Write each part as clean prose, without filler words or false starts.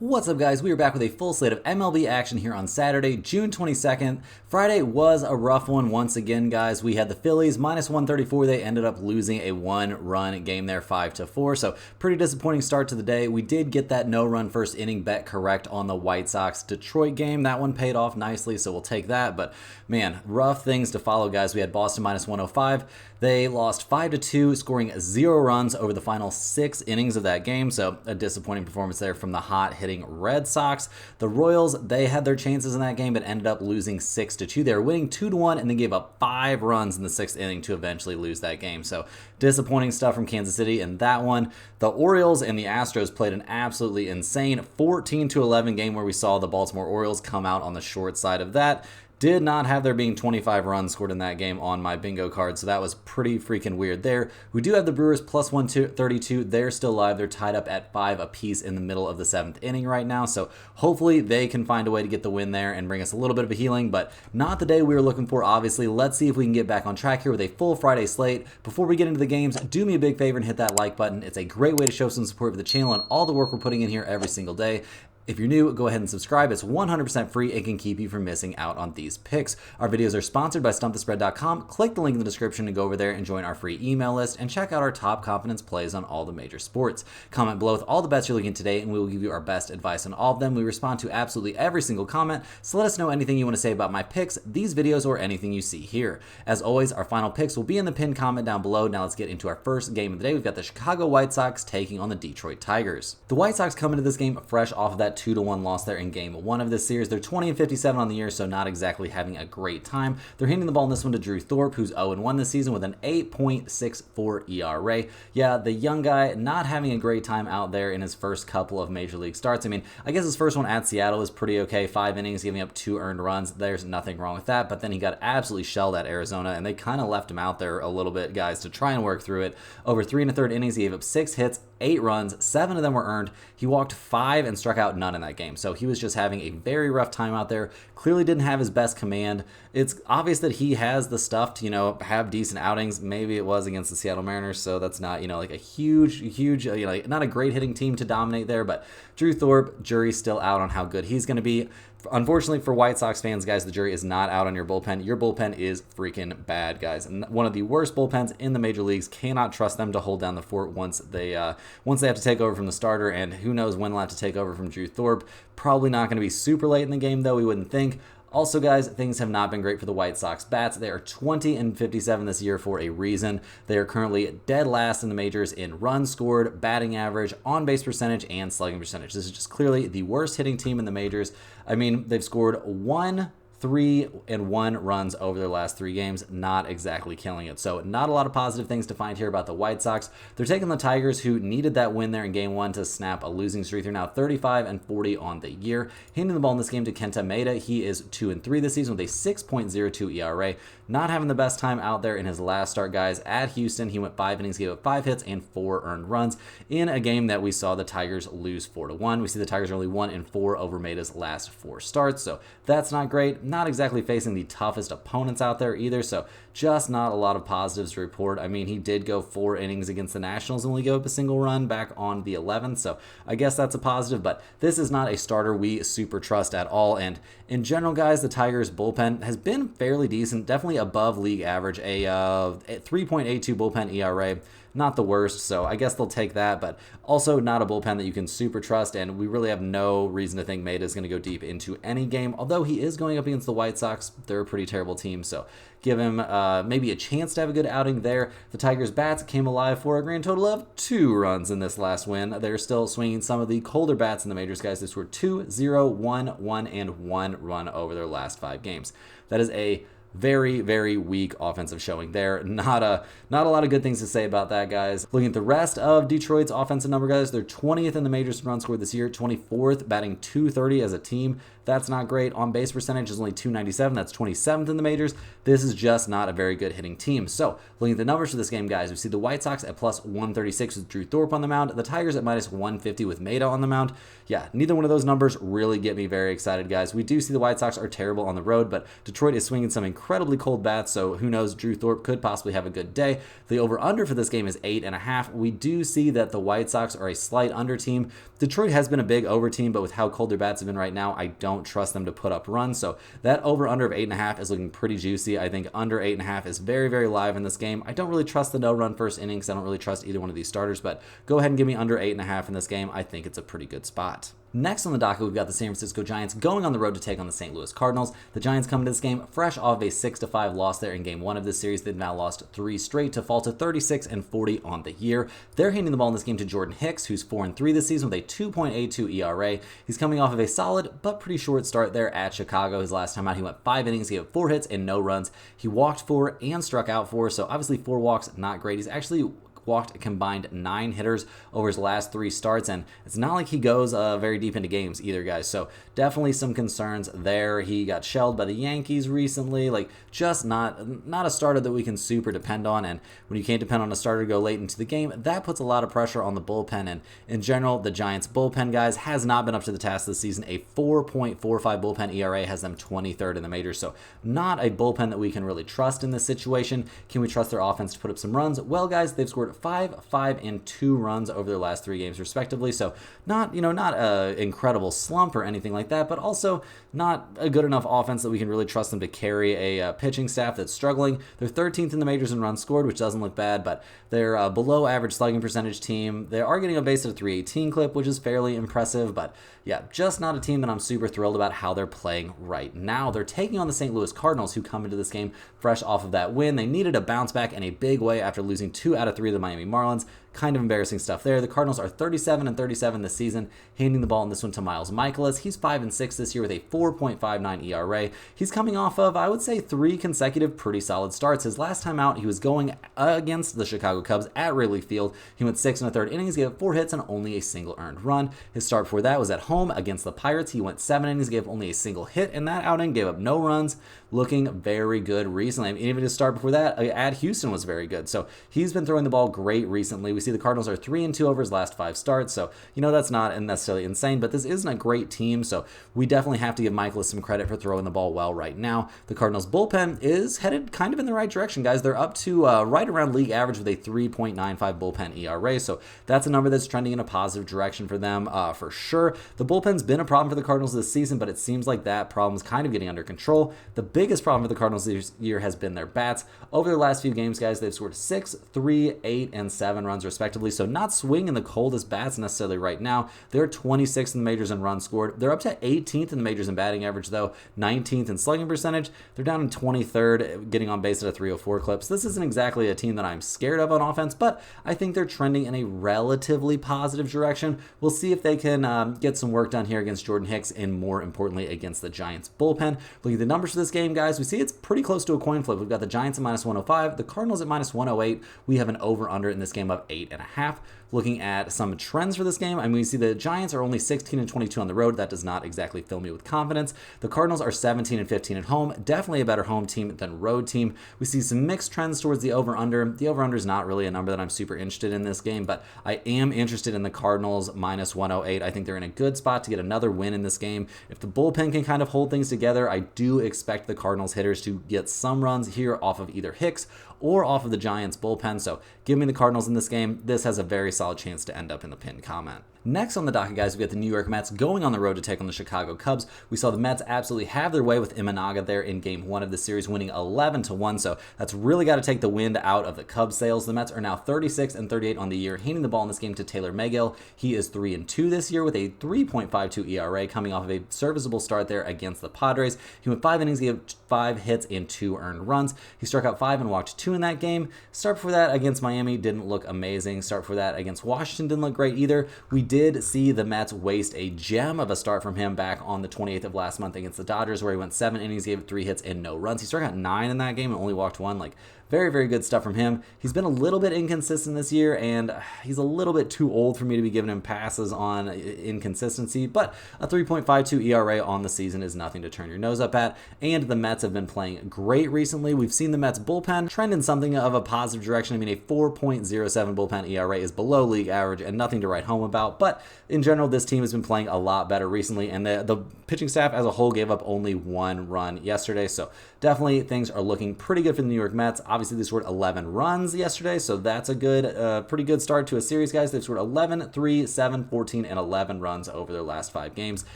What's up, guys? We are back with a full slate of MLB action here on Saturday, June 22nd. Friday was a rough one once again, guys. We had the Phillies minus 134. They ended up losing a one-run game there, 5-4. So pretty disappointing start to the day. We did get that no-run first inning bet correct on the White Sox-Detroit game. That one paid off nicely, so we'll take that. But man, rough things to follow, guys. We had Boston minus 105. They lost 5-2, scoring 0 runs over the final 6 innings of that game. So a disappointing performance there from the hot hitting Red Sox. The Royals, they had their chances in that game, but ended up losing 6-2. They were winning 2-1, and then gave up 5 runs in the 6th inning to eventually lose that game. So disappointing stuff from Kansas City in that one. The Orioles and the Astros played an absolutely insane 14-11 game where we saw the Baltimore Orioles come out on the short side of that. Did not have there being 25 runs scored in that game on my bingo card, so that was pretty freaking weird there. We do have the Brewers plus 132. They're still live. They're tied up at 5 apiece in the middle of the 7th inning right now, so hopefully they can find a way to get the win there and bring us a little bit of a healing, but not the day we were looking for, obviously. Let's see if we can get back on track here with a full Friday slate. Before we get into the games, do me a big favor and hit that like button. It's a great way to show some support for the channel and all the work we're putting in here every single day. If you're new, go ahead and subscribe. It's 100% free and can keep you from missing out on these picks. Our videos are sponsored by StumpTheSpread.com. Click the link in the description to go over there and join our free email list and check out our top confidence plays on all the major sports. Comment below with all the bets you're looking today and we will give you our best advice on all of them. We respond to absolutely every single comment, so let us know anything you want to say about my picks, these videos, or anything you see here. As always, our final picks will be in the pinned comment down below. Now let's get into our first game of the day. We've got the Chicago White Sox taking on the Detroit Tigers. The White Sox come into this game fresh off of that 2-1 loss there in game 1 of this series. They're 20-57 on the year, so not exactly having a great time. They're handing the ball in this one to Drew Thorpe, who's 0-1 this season with an 8.64 ERA. Yeah, the young guy not having a great time out there in his first couple of major league starts. I mean, I guess his first one at Seattle is pretty okay. 5 innings, giving up 2 earned runs. There's nothing wrong with that, but then he got absolutely shelled at Arizona, and they kind of left him out there a little bit, guys, to try and work through it. Over 3 1/3 innings, he gave up 6 hits, 8 runs, 7 of them were earned. He walked 5 and struck out none in that game. So he was just having a very rough time out there. Clearly didn't have his best command. It's obvious that he has the stuff to, have decent outings. Maybe it was against the Seattle Mariners, so that's not, like a huge, not a great hitting team to dominate there. But Drew Thorpe, jury's still out on how good he's going to be. Unfortunately for White Sox fans, guys, the jury is not out on your bullpen. Your bullpen is freaking bad, guys. And one of the worst bullpens in the major leagues. Cannot trust them to hold down the fort once they have to take over from the starter. And who knows when they'll have to take over from Drew Thorpe. Probably not going to be super late in the game, though, we wouldn't think. Also, guys, things have not been great for the White Sox bats. They are 20-57 this year for a reason. They are currently dead last in the majors in runs scored, batting average, on-base percentage, and slugging percentage. This is just clearly the worst hitting team in the majors. I mean, they've scored 1, 3, and 1 runs over their last 3 games. Not exactly killing it. So not a lot of positive things to find here about the White Sox. They're taking the Tigers, who needed that win there in game 1 to snap a losing streak. They're now 35-40 on the year. Handing the ball in this game to Kenta Maeda. He is 2-3 this season with a 6.02 ERA. Not having the best time out there in his last start, guys. At Houston, he went 5 innings, gave up 5 hits and 4 earned runs in a game that we saw the Tigers lose 4-1. We see the Tigers are only 1-4 over Maeda's last 4 starts, so that's not great. Not exactly facing the toughest opponents out there either, so just not a lot of positives to report. I mean, he did go 4 innings against the Nationals and only gave up a single run back on the 11th, so I guess that's a positive, but this is not a starter we super trust at all. And in general, guys, the Tigers bullpen has been fairly decent, definitely above league average, a 3.82 bullpen ERA. Not the worst, so I guess they'll take that, but also not a bullpen that you can super trust, and we really have no reason to think Maeda is going to go deep into any game, although he is going up against the White Sox. They're a pretty terrible team, so give him maybe a chance to have a good outing there. The Tigers' bats came alive for a grand total of 2 runs in this last win. They're still swinging some of the colder bats in the majors, guys. This were 2, 0, 1, 1, and 1 run over their last 5 games. That is a very, very weak offensive showing there. Not a lot of good things to say about that, guys. Looking at the rest of Detroit's offensive number, guys, they're 20th in the majors in runs scored this year, 24th, batting .230 as a team. That's not great. On base percentage is only .297. That's 27th in the majors. This is just not a very good hitting team. So looking at the numbers for this game, guys, we see the White Sox at plus 136 with Drew Thorpe on the mound. The Tigers at minus 150 with Maeda on the mound. Yeah, neither one of those numbers really get me very excited, guys. We do see the White Sox are terrible on the road, but Detroit is swinging some incredible incredibly cold bats, so who knows, Drew Thorpe could possibly have a good day. The over-under for this game is 8.5. We do see that the White Sox are a slight under team. Detroit has been a big over team, but with how cold their bats have been right now, I don't trust them to put up runs. So that over-under of 8.5 is looking pretty juicy. I think under 8.5 is very, very live in this game. I don't really trust the no-run first inning because I don't really trust either one of these starters, but go ahead and give me under 8.5 in this game. I think it's a pretty good spot. Next on the docket, we've got the San Francisco Giants going on the road to take on the St. Louis Cardinals. The Giants come into this game fresh off a 6-5 loss there in Game 1 of this series. They've now lost 3 straight to fall to 36-40 on the year. They're handing the ball in this game to Jordan Hicks, who's 4-3 this season with a 2.82 ERA. He's coming off of a solid but pretty short start there at Chicago. His last time out, he went 5 innings, he had 4 hits and no runs. He walked 4 and struck out 4, so obviously 4 walks, not great. He's actually walked a combined 9 hitters over his last 3 starts, and it's not like he goes very deep into games either, guys. So definitely some concerns there. He got shelled by the Yankees recently, like just not a starter that we can super depend on. And when you can't depend on a starter to go late into the game, that puts a lot of pressure on the bullpen. And in general, the Giants bullpen, guys, has not been up to the task this season. A 4.45 bullpen ERA has them 23rd in the majors, so not a bullpen that we can really trust in this situation. Can we trust their offense to put up some runs? Well, guys, they've scored 5, 5, and 2 runs over their last 3 games respectively, so not an incredible slump or anything like that, but also not a good enough offense that we can really trust them to carry a pitching staff that's struggling. They're 13th in the majors in runs scored, which doesn't look bad, but they're a below average slugging percentage team. They are getting a base at a 318 clip, which is fairly impressive, but yeah, just not a team that I'm super thrilled about how they're playing right now. They're taking on the St. Louis Cardinals, who come into this game fresh off of that win. They needed a bounce back in a big way after losing 2 out of 3 of the Miami Marlins. Kind of embarrassing stuff there. The Cardinals are 37-37 this season, handing the ball in this one to Miles Michaelis. He's 5-6 this year with a 4.59 ERA. He's coming off of, I would say, 3 consecutive pretty solid starts. His last time out, he was going against the Chicago Cubs at Wrigley Field. He went 6 1/3 innings, gave up 4 hits and only a single earned run. His start before that was at home against the Pirates. He went 7 innings, gave only a single hit in that outing, gave up no runs. Looking very good recently. I mean, even his start before that at Houston was very good. So he's been throwing the ball great recently. We see the Cardinals are 3-2 over his last 5 starts. So, that's not necessarily insane, but this isn't a great team. So we definitely have to give Michaelis some credit for throwing the ball well right now. The Cardinals bullpen is headed kind of in the right direction, guys. They're up to right around league average with a 3.95 bullpen ERA. So that's a number that's trending in a positive direction for them for sure. The bullpen's been a problem for the Cardinals this season, but it seems like that problem's kind of getting under control. The biggest problem for the Cardinals this year has been their bats. Over their last few games, guys, they've scored 6, 3, 8, and 7 runs respectively, so not swinging the coldest bats necessarily right now. They're 26th in the majors in runs scored. They're up to 18th in the majors in batting average, though, 19th in slugging percentage. They're down in 23rd, getting on base at a 304 clip. So this isn't exactly a team that I'm scared of on offense, but I think they're trending in a relatively positive direction. We'll see if they can get some work done here against Jordan Hicks and, more importantly, against the Giants bullpen. Looking at the numbers for this game, guys, we see it's pretty close to a coin flip. We've got the Giants at -105, the Cardinals at -108. We have an over-under in this game of 8.5. Looking at some trends for this game, I mean, we see the Giants are only 16-22 on the road. That does not exactly fill me with confidence. The Cardinals are 17-15 at home. Definitely a better home team than road team. We see some mixed trends towards the over-under. The over-under is not really a number that I'm super interested in this game, but I am interested in the Cardinals -108. I think they're in a good spot to get another win in this game. If the bullpen can kind of hold things together, I do expect the Cardinals hitters to get some runs here off of either Hicks or off of the Giants bullpen. So give me the Cardinals in this game. This has a very solid chance to end up in the pinned comment. Next on the docket, guys, we got the New York Mets going on the road to take on the Chicago Cubs. We saw the Mets absolutely have their way with Imanaga there in Game 1 of the series, winning 11-1, so that's really got to take the wind out of the Cubs' sails. The Mets are now 36-38 on the year, handing the ball in this game to Taylor Megill. He is 3-2 this year with a 3.52 ERA, coming off of a serviceable start there against the Padres. He went 5 innings, gave 5 hits and 2 earned runs. He struck out 5 and walked 2 in that game. Start before that against Miami didn't look amazing. Start before that against Washington didn't look great either. We did see the Mets waste a gem of a start from him back on the 28th of last month against the Dodgers, where he went 7 innings, gave 3 hits and no runs. He struck out 9 in that game and only walked 1. Like, very, very good stuff from him. He's been a little bit inconsistent this year, and he's a little bit too old for me to be giving him passes on inconsistency, but a 3.52 ERA on the season is nothing to turn your nose up at, and the Mets have been playing great recently. We've seen the Mets bullpen trend in something of a positive direction. I mean, a 4.07 bullpen ERA is below league average and nothing to write home about, but in general, this team has been playing a lot better recently, and the pitching staff as a whole gave up only 1 run yesterday, so definitely things are looking pretty good for the New York Mets. Obviously, they scored 11 runs yesterday, so that's a good, pretty good start to a series, guys. They've scored 11, 3, 7, 14, and 11 runs over their last 5 games.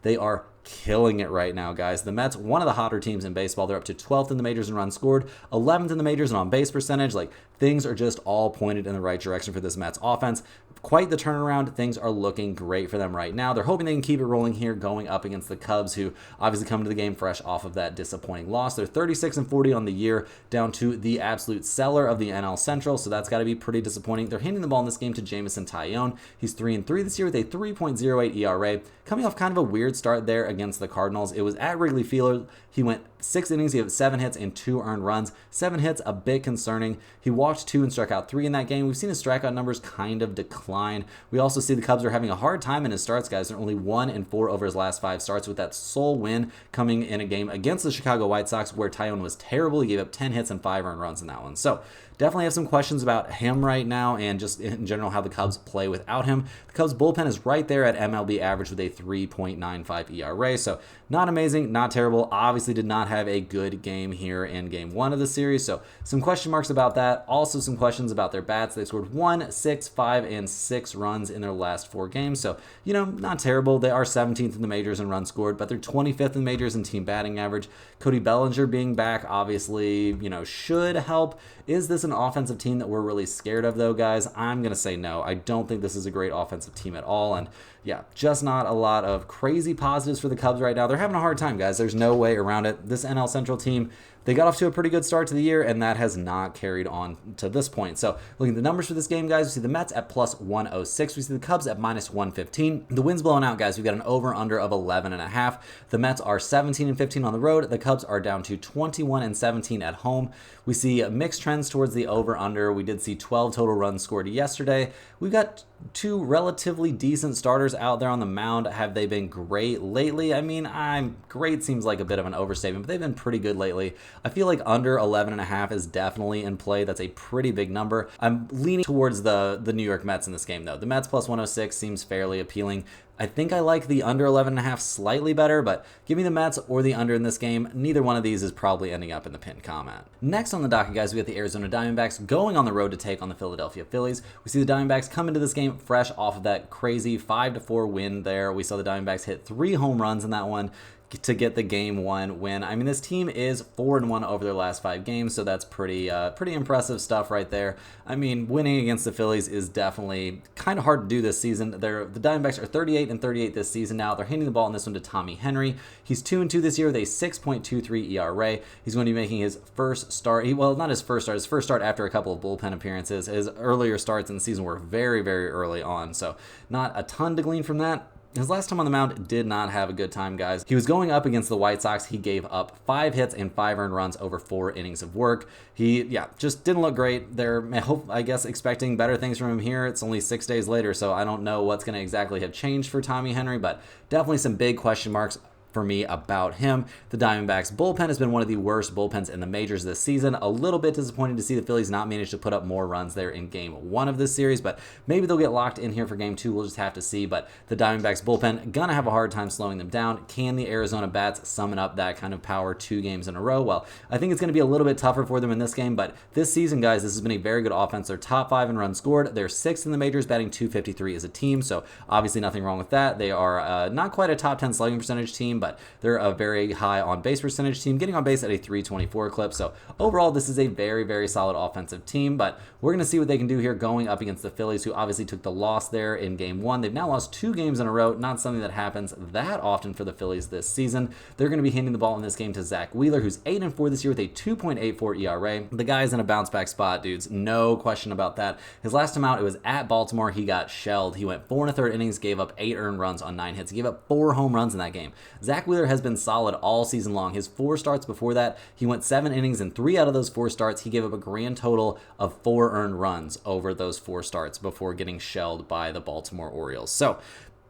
They are killing it right now, guys. The Mets, one of the hotter teams in baseball. They're up to 12th in the majors in runs scored, 11th in the majors in on-base percentage. Like, things are just all pointed in the right direction for this Mets offense. Quite the turnaround. Things are looking great for them right now. They're hoping they can keep it rolling here going up against the Cubs, who obviously come to the game fresh off of that disappointing loss. They're 36-40 on the year, down to the absolute seller of the NL Central, so that's got to be pretty disappointing. They're handing the ball in this game to Jameson Taillon. He's 3-3 this year with a 3.08 ERA, coming off kind of a weird start there against the Cardinals. It was at Wrigley Field. He went 6 innings. He had 7 hits and 2 earned runs. 7 hits, a bit concerning. He walked 2 and struck out 3 in that game. We've seen his strikeout numbers kind of decline. We also see the Cubs are having a hard time in his starts, guys. They're only 1-4 over his last 5 starts, with that sole win coming in a game against the Chicago White Sox where Taillon was terrible. He gave up 10 hits and 5 earned runs in that one. So definitely have some questions about him right now, and just in general how the Cubs play without him. The Cubs bullpen is right there at MLB average with a 3.95 ERA, so not amazing, not terrible. Obviously did not have a good game here in game 1 of the series, so some question marks about that. Also some questions about their bats. They scored 1, 6, 5, and 6 runs in their last 4 games, so, you know, not terrible. They are 17th in the majors in runs scored, but they're 25th in the majors in team batting average. Cody Bellinger being back obviously, you know, should help. Is this an offensive team that we're really scared of, though, guys? I'm going to say no. I don't think this is a great offensive team at all, and yeah, just not a lot of crazy positives for the Cubs right now. They're having a hard time, guys. There's no way around it. This NL Central team, they got off to a pretty good start to the year, and that has not carried on to this point. So looking at the numbers for this game, guys, we see the Mets at plus 106. We see the Cubs at minus 115. The wind's blowing out, guys. We've got an over-under of 11.5. The Mets are 17-15 on the road. The Cubs are down to 21-17 at home. We see mixed trends towards the over-under. We did see 12 total runs scored yesterday. We've got 2 relatively decent starters out there on the mound. Have they been great lately? I mean, great seems like a bit of an overstatement, but they've been pretty good lately. I feel like under 11.5 is definitely in play. That's a pretty big number. I'm leaning towards the New York Mets in this game, though. The Mets plus 106 seems fairly appealing. I think I like the under 11.5 slightly better, but give me the Mets or the under in this game. Neither one of these is probably ending up in the pinned comment. Next on the docket, guys, we got the Arizona Diamondbacks going on the road to take on the Philadelphia Phillies. We see the Diamondbacks come into this game fresh off of that crazy 5-4 win there. We saw the Diamondbacks hit 3 home runs in that one to get the game 1 win. I mean, this team is 4-1 over their last 5 games, so that's pretty impressive stuff right there. I mean, winning against the Phillies is definitely kind of hard to do this season. The Diamondbacks are 38-38 this season now. They're handing the ball in this one to Tommy Henry. He's 2-2 this year with a 6.23 ERA. He's going to be making his first start. Well, not his first start after a couple of bullpen appearances. His earlier starts in the season were very, very early on, so not a ton to glean from that. His last time on the mound did not have a good time, guys. He was going up against the White Sox. He gave up 5 hits and 5 earned runs over 4 innings of work. He, just didn't look great. They're, I guess, expecting better things from him here. It's only 6 days later, so I don't know what's going to exactly have changed for Tommy Henry, but definitely some big question marks for me about him. The Diamondbacks bullpen has been one of the worst bullpens in the majors this season. A little bit disappointing to see the Phillies not manage to put up more runs there in game 1 of this series, but maybe they'll get locked in here for game 2. We'll just have to see, but the Diamondbacks bullpen gonna have a hard time slowing them down. Can the Arizona bats summon up that kind of power 2 games in a row? Well, I think it's gonna be a little bit tougher for them in this game, but this season, guys, this has been a very good offense. They're top 5 in runs scored. They're 6th in the majors, batting .253 as a team, so obviously nothing wrong with that. They are not quite a top 10 slugging percentage team, but they're a very high on base percentage team, getting on base at a 324 clip. So overall, this is a very, very solid offensive team, but we're going to see what they can do here going up against the Phillies, who obviously took the loss there in game 1. They've now lost 2 games in a row, not something that happens that often for the Phillies this season. They're going to be handing the ball in this game to Zach Wheeler, who's 8-4 this year with a 2.84 ERA. The guy's in a bounce back spot, dudes. No question about that. His last time out, it was at Baltimore. He got shelled. He went 4 1/3 innings, gave up 8 earned runs on 9 hits. He gave up 4 home runs in that game. Zach Zach Wheeler has been solid all season long. His 4 starts before that, he went 7 innings, and 3 out of those 4 starts, he gave up a grand total of 4 earned runs over those 4 starts before getting shelled by the Baltimore Orioles. So,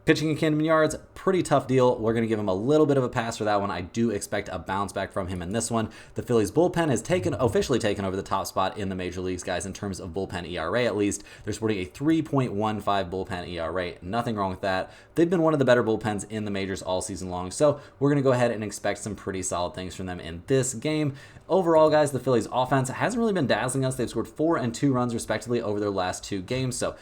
pitching in Camden Yards, pretty tough deal. We're going to give him a little bit of a pass for that one. I do expect a bounce back from him in this one. The Phillies bullpen has officially taken over the top spot in the major leagues, guys, in terms of bullpen ERA at least. They're sporting a 3.15 bullpen ERA. Nothing wrong with that. They've been one of the better bullpens in the majors all season long, so we're going to go ahead and expect some pretty solid things from them in this game. Overall, guys, the Phillies offense hasn't really been dazzling us. They've scored 4 and 2 runs respectively over their last 2 games, so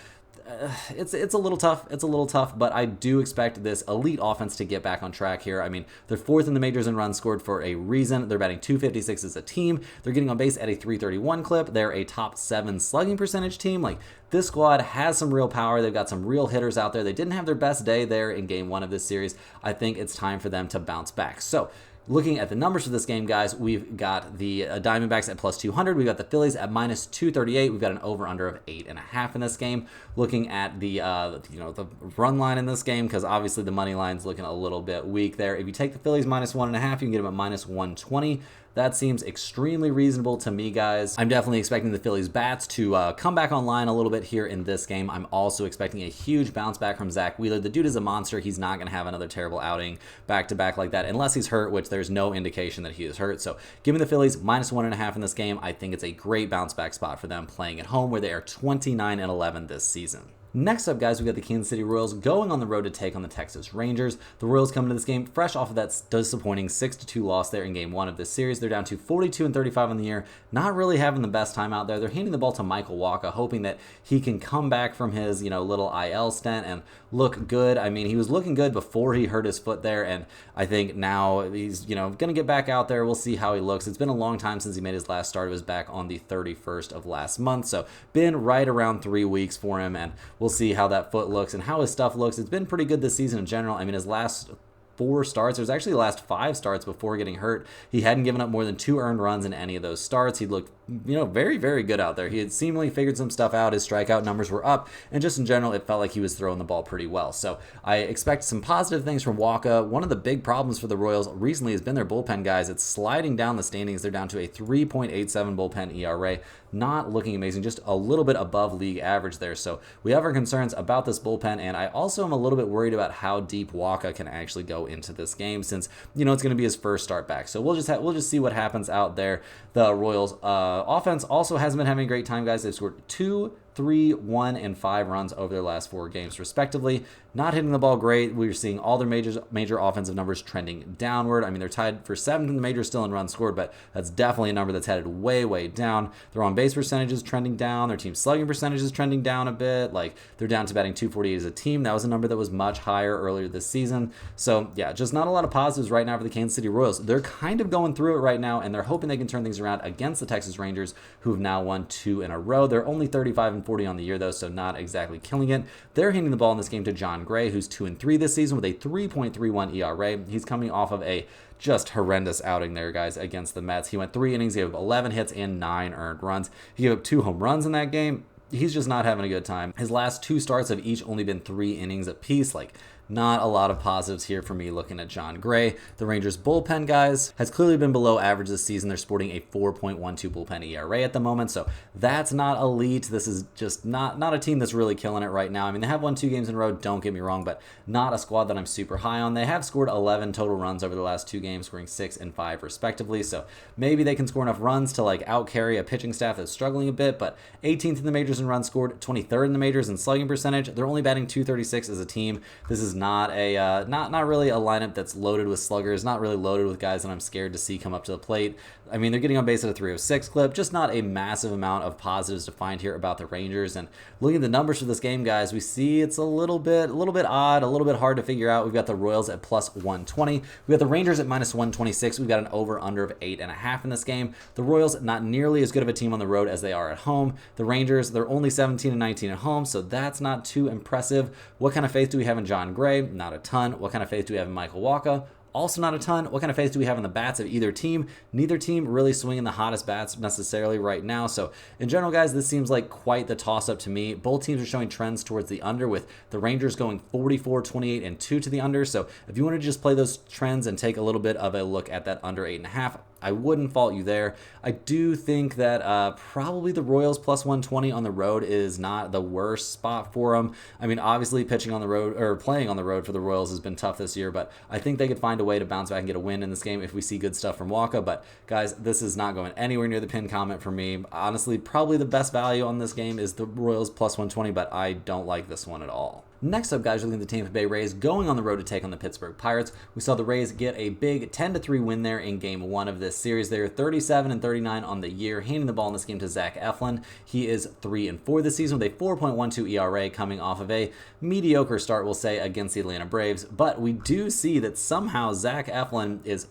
it's a little tough. It's a little tough, but I do expect this elite offense to get back on track here. I mean, they're 4th in the majors in runs scored for a reason. They're batting .256 as a team. They're getting on base at a .331 clip. They're a top 7 slugging percentage team. Like, this squad has some real power. They've got some real hitters out there. They didn't have their best day there in game 1 of this series. I think it's time for them to bounce back. So, looking at the numbers for this game, guys, we've got the Diamondbacks at plus 200. We've got the Phillies at minus 238. We've got an over/under of 8.5 in this game. Looking at the the run line in this game, because obviously the money line's looking a little bit weak there. If you take the Phillies minus 1.5, you can get them at minus 120. That seems extremely reasonable to me, guys. I'm definitely expecting the Phillies bats to come back online a little bit here in this game. I'm also expecting a huge bounce back from Zach Wheeler. The dude is a monster. He's not going to have another terrible outing back-to-back like that unless he's hurt, which there's no indication that he is hurt. So give me the Phillies minus 1.5 in this game. I think it's a great bounce back spot for them playing at home, where they are 29-11 this season. Next up, guys, we got the Kansas City Royals going on the road to take on the Texas Rangers. The Royals come into this game fresh off of that disappointing 6-2 loss there in game 1 of this series. They're down to 42-35 on the year, not really having the best time out there. They're handing the ball to Michael Wacha, hoping that he can come back from his little IL stint and look good. I mean, he was looking good before he hurt his foot there, and I think now he's going to get back out there. We'll see how he looks. It's been a long time since he made his last start. It was back on the 31st of last month, so been right around 3 weeks for him, and we'll see how that foot looks and how his stuff looks. It's been pretty good this season in general. I mean, his last 4 starts, it was actually the last 5 starts before getting hurt, he hadn't given up more than 2 earned runs in any of those starts. He looked very, very good out there. He had seemingly figured some stuff out. His strikeout numbers were up, and just in general, it felt like he was throwing the ball pretty well. So I expect some positive things from Wacha. One of the big problems for the Royals recently has been their bullpen, guys. It's sliding down the standings. They're down to a 3.87 bullpen ERA. Not looking amazing, just a little bit above league average there. So we have our concerns about this bullpen, and I also am a little bit worried about how deep Wacha can actually go into this game, since it's going to be his first start back. So we'll just see what happens out there. The Royals offense also hasn't been having a great time, guys. They've scored 2, 3, 1, and 5 runs over their last 4 games, respectively. Not hitting the ball great. We're seeing all their major offensive numbers trending downward. I mean, they're tied for 7th in the majors still in runs scored, but that's definitely a number that's headed way, way down. Their on-base percentage is trending down. Their team slugging percentage is trending down a bit. Like, they're down to batting .248 as a team. That was a number that was much higher earlier this season. So, yeah, just not a lot of positives right now for the Kansas City Royals. They're kind of going through it right now, and they're hoping they can turn things around against the Texas Rangers, who have now won 2 in a row. They're only 35-40 on the year, though, so not exactly killing it. They're handing the ball in this game to John Gray, who's 2-3 this season with a 3.31 ERA. He's coming off of a just horrendous outing there, guys, against the Mets. He went 3 innings, gave up 11 hits and 9 earned runs. He gave up 2 home runs in that game. He's just not having a good time. His last 2 starts have each only been 3 innings apiece. Like, not a lot of positives here for me looking at John Gray. The Rangers bullpen, guys, has clearly been below average this season. They're sporting a 4.12 bullpen ERA at the moment, so that's not elite. This is just not a team that's really killing it right now. I mean, they have won 2 games in a row, don't get me wrong, but not a squad that I'm super high on. They have scored 11 total runs over the last 2 games, scoring 6 and 5 respectively, so maybe they can score enough runs to out-carry a pitching staff that's struggling a bit, but 18th in the majors in runs scored, 23rd in the majors in slugging percentage. They're only batting .236 as a team. This is not really a lineup that's loaded with sluggers, not really loaded with guys that I'm scared to see come up to the plate. I mean, they're getting on base at a 306 clip, just not a massive amount of positives to find here about the Rangers. And looking at the numbers for this game, guys, we see it's a little bit odd, a little bit hard to figure out. We've got the Royals at plus 120. We've got the Rangers at minus 126. We've got an over-under of 8.5 in this game. The Royals, not nearly as good of a team on the road as they are at home. The Rangers, they're only 17-19 at home, so that's not too impressive. What kind of faith do we have in John Gray? Not a ton. What kind of faith do we have in Michael Wacha? Also not a ton. What kind of faith do we have in the bats of either team? Neither team really swinging the hottest bats necessarily right now. So in general, guys, this seems like quite the toss-up to me. Both teams are showing trends towards the under, with the Rangers going 44, 28, and 2 to the under. So if you want to just play those trends and take a little bit of a look at that under 8.5, I wouldn't fault you there. I do think that probably the Royals plus 120 on the road is not the worst spot for them. I mean, obviously pitching on the road or playing on the road for the Royals has been tough this year, but I think they could find a way to bounce back and get a win in this game if we see good stuff from Waka. But guys, this is not going anywhere near the pin comment for me. Honestly, probably the best value on this game is the Royals plus 120, but I don't like this one at all. Next up, guys, we're looking at the Tampa Bay Rays going on the road to take on the Pittsburgh Pirates. We saw the Rays get a big 10-3 win there in Game 1 of this series. They are 37-39 on the year, handing the ball in this game to Zach Eflin. He is 3-4 this season with a 4.12 ERA, coming off of a mediocre start, we'll say, against the Atlanta Braves. But we do see that somehow Zach Eflin is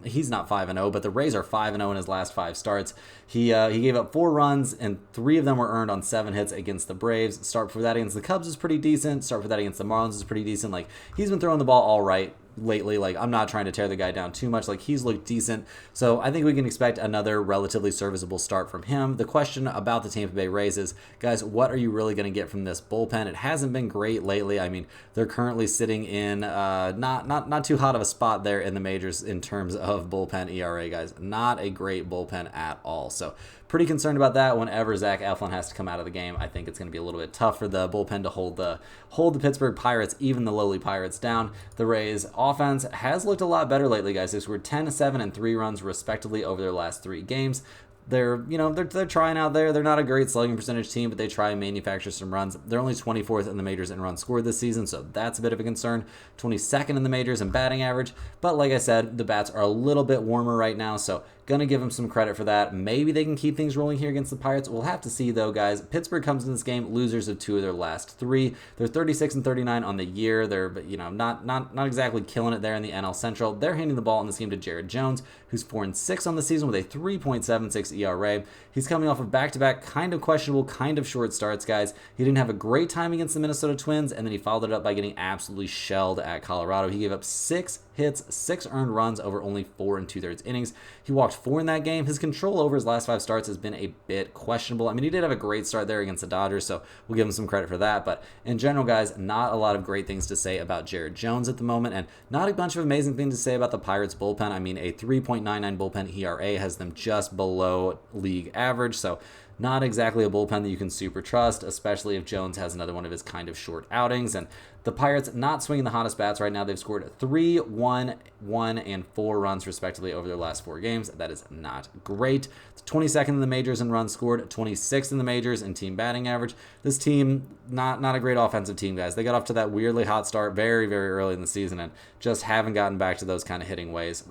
he's not 5-0, but the Rays are 5-0 in his last 5 starts. He gave up 4 runs, and 3 of them were earned on 7 hits against the Braves. Start for that against the Cubs is pretty decent. Start for that against the Marlins is pretty decent. He's been throwing the ball all right lately. I'm not trying to tear the guy down too much. He's looked decent. So I think we can expect another relatively serviceable start from him. The question about the Tampa Bay Rays is, guys, what are you really going to get from this bullpen? It hasn't been great lately. I mean, they're currently sitting in not too hot of a spot there in the majors in terms of bullpen ERA, guys. Not a great bullpen at all. So pretty concerned about that whenever Zach Eflin has to come out of the game. I think it's going to be a little bit tough for the bullpen to hold the Pittsburgh Pirates, even the lowly Pirates, down. The Rays offense has looked a lot better lately, guys. They scored 10, 7, and 3 runs respectively over their last 3 games. They're trying out there. They're not a great slugging percentage team, but they try and manufacture some runs. They're only 24th in the majors in runs scored this season, so that's a bit of a concern. 22nd in the majors in batting average, but like I said, the bats are a little bit warmer right now, so gonna give them some credit for that. Maybe they can keep things rolling here against the Pirates. We'll have to see, though, guys. Pittsburgh comes in this game losers of 2 of their last 3. They're 36-39 on the year. They're not exactly killing it there in the NL Central. They're handing the ball in this game to Jared Jones, who's 4-6 on the season with a 3.76 ERA. He's coming off of back-to-back kind of questionable, kind of short starts, guys. He didn't have a great time against the Minnesota Twins, and then he followed it up by getting absolutely shelled at Colorado. He gave up 6 hits, 6 earned runs over only 4 2/3 innings. He walked 4 in that game. His control over his last 5 starts has been a bit questionable. I mean, he did have a great start there against the Dodgers, so we'll give him some credit for that. But in general, guys, not a lot of great things to say about Jared Jones at the moment, and not a bunch of amazing things to say about the Pirates bullpen. I mean, a 3.99 bullpen ERA has them just below league average, so not exactly a bullpen that you can super trust, especially if Jones has another one of his kind of short outings. And the Pirates not swinging the hottest bats right now. They've scored 3, 1, 1, and 4 runs respectively over their last 4 games. That is not great. It's 22nd in the majors in runs scored, 26th in the majors in team batting average. This team, not a great offensive team, guys. They got off to that weirdly hot start very, very early in the season and just haven't gotten back to those kind of hitting ways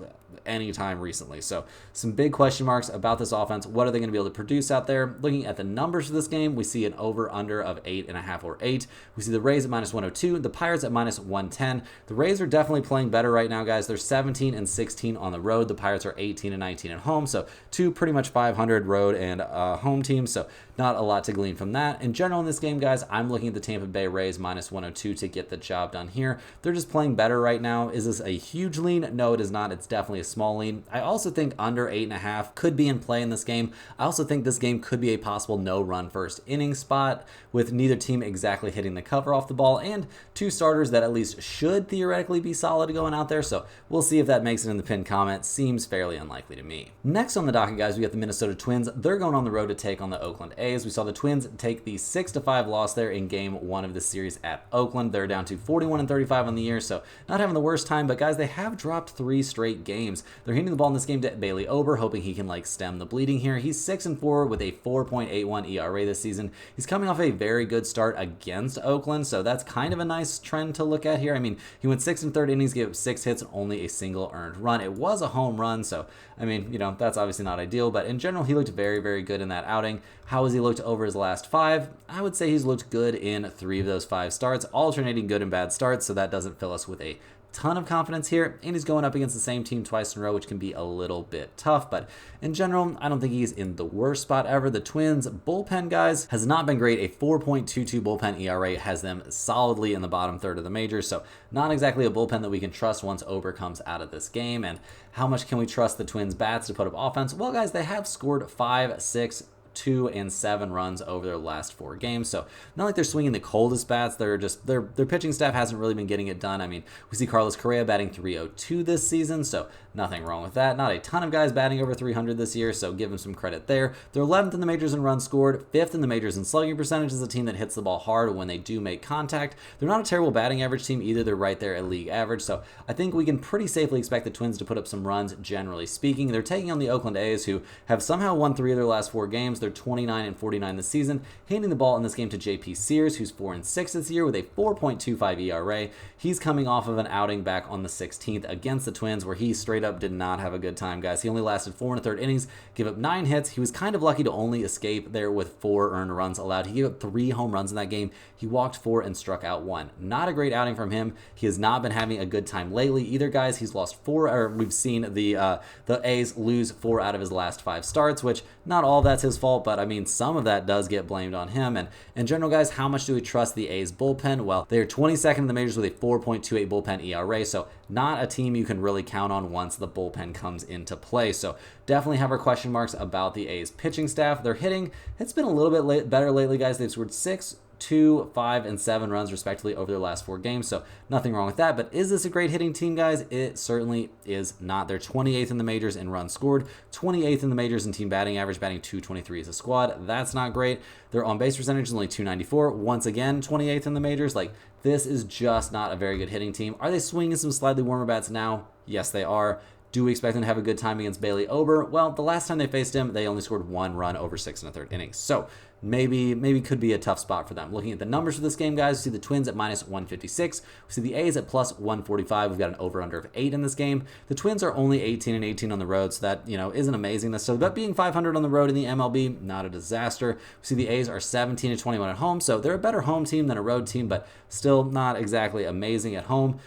anytime recently. So some big question marks about this offense. What are they going to be able to produce out there? Looking at the numbers for this game, we see an over-under of 8.5 or 8. We see the Rays at -102, the Pirates at -110. The Rays are definitely playing better right now, guys. They're 17-16 on the road. The Pirates are 18-19 at home, so 2 pretty much 500 road and home teams, so not a lot to glean from that. In general in this game, guys, I'm looking at the Tampa Bay Rays -102 to get the job done here. They're just playing better right now. Is this a huge lean? No, it is not. It's definitely a small lean. I also think under 8.5 could be in play in this game. I also think this game could be a possible no-run first inning spot with neither team exactly hitting the cover off the ball and 2 starters that at least should theoretically be solid going out there. So we'll see if that makes it in the pinned comment. Seems fairly unlikely to me. Next on the docket, guys, we got the Minnesota Twins. They're going on the road to take on the Oakland A's. We saw the Twins take the 6-5 loss there in Game 1 of the series at Oakland. They're down to 41-35 on the year, so not having the worst time. But guys, they have dropped 3 straight games. They're handing the ball in this game to Bailey Ober, hoping he can stem the bleeding here. He's 6-4 with a 4.81 ERA this season. He's coming off a very good start against Oakland, so that's kind of a nice trend to look at here. I mean, he went 6 1/3 innings, gave up 6 hits, and only a single earned run. It was a home run, so I mean, that's obviously not ideal, but in general, he looked very, very good in that outing. How has he looked over his last 5? I would say he's looked good in 3 of those 5 starts, alternating good and bad starts, so that doesn't fill us with a ton of confidence here, and he's going up against the same team twice in a row, which can be a little bit tough, but in general, I don't think he's in the worst spot ever. The Twins bullpen, guys, has not been great. A 4.22 bullpen ERA has them solidly in the bottom third of the majors, so not exactly a bullpen that we can trust once Ober comes out of this game. And how much can we trust the Twins bats to put up offense? Well, guys, they have scored 5, 6, 2, and 7 runs over their last 4 games. So not like they're swinging the coldest bats. They're just their pitching staff hasn't really been getting it done. I mean, we see Carlos Correa batting 302 this season, so nothing wrong with that. Not a ton of guys batting over 300 this year, so give them some credit there. They're 11th in the majors in runs scored, 5th in the majors in slugging percentage as a team that hits the ball hard when they do make contact. They're not a terrible batting average team either. They're right there at league average, so I think we can pretty safely expect the Twins to put up some runs, generally speaking. They're taking on the Oakland A's, who have somehow won 3 of their last 4 games. They're 29 and 49 this season, handing the ball in this game to JP Sears, who's 4-6 this year with a 4.25 ERA. He's coming off of an outing back on the 16th against the Twins where he straight up did not have a good time, guys. He only lasted 4 1/3 innings, gave up 9 hits. He was kind of lucky to only escape there with 4 earned runs allowed. He gave up 3 home runs in that game. He walked 4 and struck out 1. Not a great outing from him. He has not been having a good time lately either, guys. He's lost 4, or we've seen the A's lose 4 out of his last 5 starts, which not all that's his fault, but I mean, some of that does get blamed on him. And in general, guys, how much do we trust the A's bullpen? Well, they're 22nd in the majors with a 4.28 bullpen ERA, so not a team you can really count on once the bullpen comes into play. So definitely have our question marks about the A's pitching staff. Their hitting, it's been a little bit better lately, guys. They've scored 6, 2, 5, and 7 runs respectively over their last 4 games, so nothing wrong with that. But is this a great hitting team, guys? It certainly is not. They're 28th in the majors in runs scored, 28th in the majors in team batting average, batting 223 as a squad. That's not great. Their on-base percentage is only 294. Once again, 28th in the majors. Like, this is just not a very good hitting team. Are they swinging some slightly warmer bats now? Yes, they are. Do we expect them to have a good time against Bailey Ober? Well, the last time they faced him, they only scored 1 run over 6 1/3 innings. So maybe could be a tough spot for them. Looking at the numbers for this game, guys, we see the Twins at -156. We see the A's at +145. We've got an over-under of 8 in this game. The Twins are only 18 and 18 on the road, so that, isn't amazing necessarily. But being 500 on the road in the MLB, not a disaster. We see the A's are 17 and 21 at home, so they're a better home team than a road team, but still not exactly amazing at home.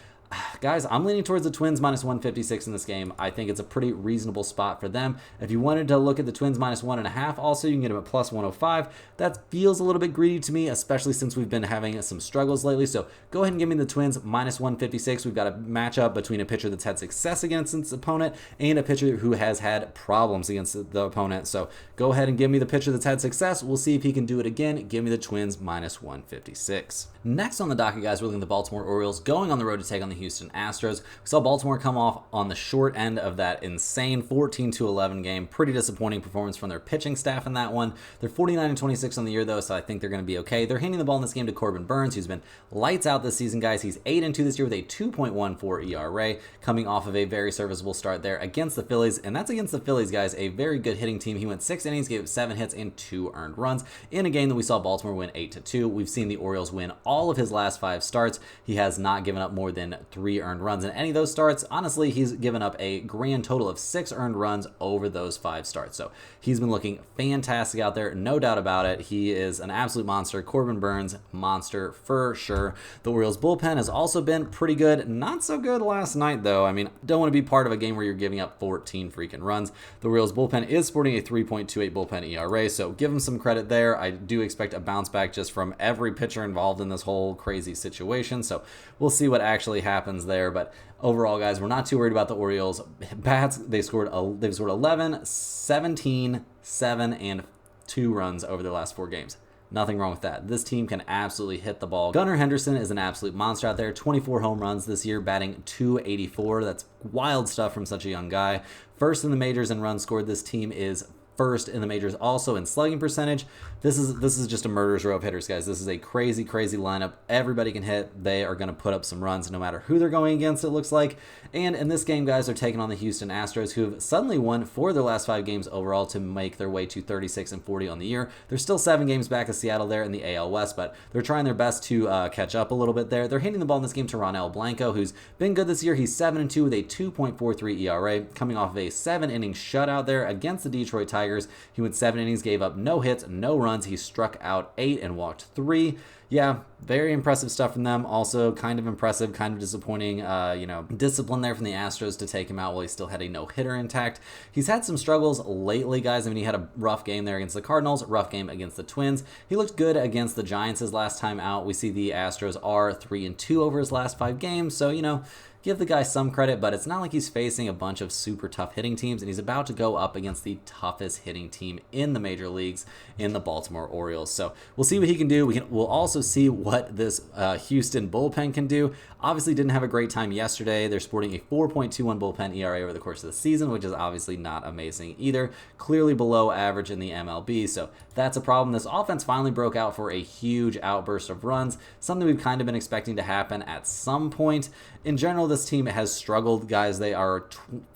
Guys, I'm leaning towards the Twins -156 in this game. I think it's a pretty reasonable spot for them. If you wanted to look at the Twins -1.5, also, you can get them at +105. That feels a little bit greedy to me, especially since we've been having some struggles lately. So go ahead and give me the Twins -156. We've got a matchup between a pitcher that's had success against its opponent and a pitcher who has had problems against the opponent. So go ahead and give me the pitcher that's had success. We'll see if he can do it again. Give me the Twins -156. Next on the docket, guys, we're looking at the Baltimore Orioles going on the road to take on the Houston Astros. We saw Baltimore come off on the short end of that insane 14-11 game. Pretty disappointing performance from their pitching staff in that one. They're 49 and 26 on the year, though, so I think they're going to be okay. They're handing the ball in this game to Corbin Burns, who's been lights out this season, guys. He's 8-2 this year with a 2.14 ERA, coming off of a very serviceable start there against the Phillies, and that's against the Phillies, guys, a very good hitting team. He went 6 innings, gave 7 hits, and 2 earned runs in a game that we saw Baltimore win 8-2. We've seen the Orioles win all of his last 5 starts. He has not given up more than 3 earned runs in any of those starts. Honestly, he's given up a grand total of 6 earned runs over those 5 starts. So he's been looking fantastic out there, no doubt about it. He is an absolute monster. Corbin Burns, monster for sure. The Orioles bullpen has also been pretty good. Not so good last night, though. I mean, don't want to be part of a game where you're giving up 14 freaking runs. The Orioles bullpen is sporting a 3.28 bullpen ERA, so give them some credit there. I do expect a bounce back just from every pitcher involved in this whole crazy situation, so we'll see what actually happens there. But overall, guys, we're not too worried about the Orioles. Bats, they've scored 11, 17, 7, and 2 runs over their last 4 games. Nothing wrong with that. This team can absolutely hit the ball. Gunnar Henderson is an absolute monster out there. 24 home runs this year, batting 284. That's wild stuff from such a young guy. First in the majors in runs scored. This team is first in the majors also in slugging percentage. This is just a murderer's row of hitters, guys. This is a crazy lineup. Everybody can hit. They are going to put up some runs no matter who they're going against, it looks like. And in this game, guys, they're taking on the Houston Astros, who have suddenly won 4 of their last 5 games overall to make their way to 36 and 40 on the year. They're still 7 games back of Seattle there in the AL West, but they're trying their best to catch up a little bit there. They're handing the ball in this game to Ronel Blanco, who's been good this year. He's 7-2 with a 2.43 ERA, coming off of a 7-inning shutout there against the Detroit Tigers. Tigers. He went 7 innings, gave up no hits, no runs. He struck out 8 and walked 3. Yeah, very impressive stuff from them. Also kind of impressive, kind of disappointing, discipline there from the Astros to take him out while he still had a no-hitter intact. He's had some struggles lately, guys. I mean, he had a rough game there against the Cardinals, rough game against the Twins. He looked good against the Giants his last time out. We see the Astros are 3-2 over his last 5 games, so, give the guy some credit, but it's not like he's facing a bunch of super tough hitting teams, and he's about to go up against the toughest hitting team in the major leagues in the Baltimore Orioles. So we'll see what he can do. We'll also see what this Houston bullpen can do. Obviously didn't have a great time yesterday. They're sporting a 4.21 bullpen ERA over the course of the season, which is obviously not amazing either. Clearly below average in the MLB, so that's a problem. This offense finally broke out for a huge outburst of runs, something we've kind of been expecting to happen at some point. In general, this team has struggled, guys. They are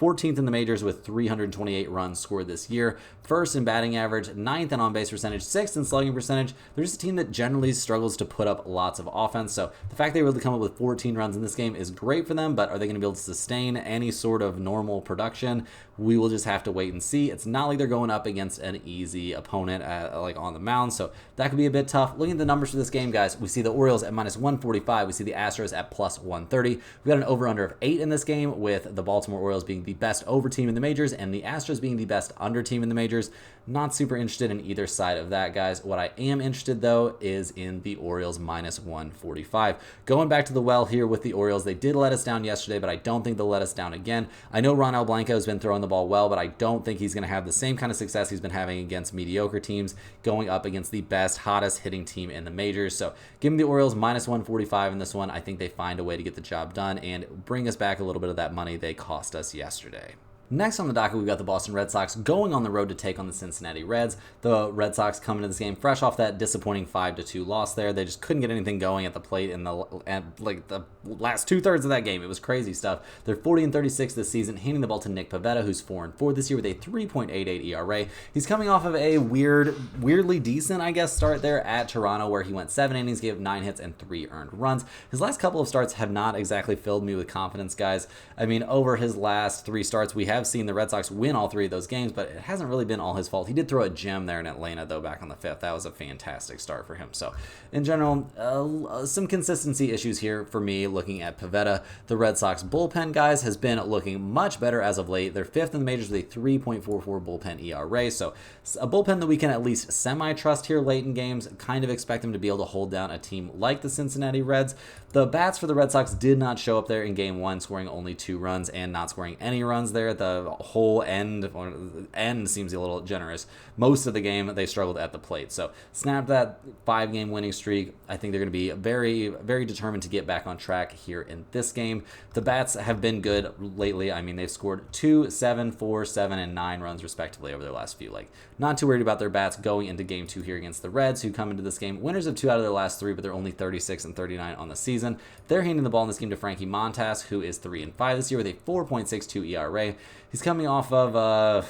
14th in the majors with 328 runs scored this year, 1st in batting average, 9th in on-base percentage, 6th in slugging percentage. They're just a team that generally struggles to put up lots of offense, so the fact they were able to come up with 14 runs in this game is great for them, but are they going to be able to sustain any sort of normal production? We will just have to wait and see. It's not like they're going up against an easy opponent on the mound, so that could be a bit tough. Looking at the numbers for this game, guys, we see the Orioles at -145. We see the Astros at +130. We got an over-under of 8 in this game, with the Baltimore Orioles being the best over team in the majors and the Astros being the best under team in the majors. Not super interested in either side of that, guys. What I am interested, though, is in the Orioles -145. Going back to the well here with the Orioles, they did let us down yesterday, but I don't think they'll let us down again. I know Ronald Blanco has been throwing the ball well, but I don't think he's going to have the same kind of success he's been having against mediocre teams, going up against the best, hottest hitting team in the majors. So give me the Orioles -145 in this one. I think they find a way to get the job done and bring us back a little bit of that money they cost us yesterday. Next on the docket, we've got the Boston Red Sox going on the road to take on the Cincinnati Reds. The Red Sox come into this game fresh off that disappointing 5-2 loss there. They just couldn't get anything going at the plate in the last 2/3 of that game. It was crazy stuff. They're 40-36 this season, handing the ball to Nick Pivetta, who's 4-4 this year with a 3.88 ERA. He's coming off of a weirdly decent, start there at Toronto, where he went 7 innings, gave 9 hits, and 3 earned runs. His last couple of starts have not exactly filled me with confidence, guys. I mean, over his last 3 starts, we have seen the Red Sox win all 3 of those games, but it hasn't really been all his fault. He did throw a gem there in Atlanta, though, back on the 5th. That was a fantastic start for him. So, in general, some consistency issues here for me looking at Pivetta. The Red Sox bullpen, guys, has been looking much better as of late. They're 5th in the majors with a 3.44 bullpen ERA, so a bullpen that we can at least semi-trust here late in games. Kind of expect them to be able to hold down a team like the Cincinnati Reds. The bats for the Red Sox did not show up there in Game 1, scoring only 2 runs and not scoring any runs there. The whole end seems a little generous. Most of the game, they struggled at the plate. So snapped that 5-game winning streak. I think they're going to be very, very determined to get back on track here in this game. The bats have been good lately. I mean, they've scored 2, 7, 4, 7, and 9 runs respectively over their last few. Not too worried about their bats going into Game 2 here against the Reds, who come into this game winners of 2 out of their last 3, but they're only 36-39 on the season. They're handing the ball in this game to Frankie Montas, who is 3-5 this year with a 4.62 ERA. He's coming off of a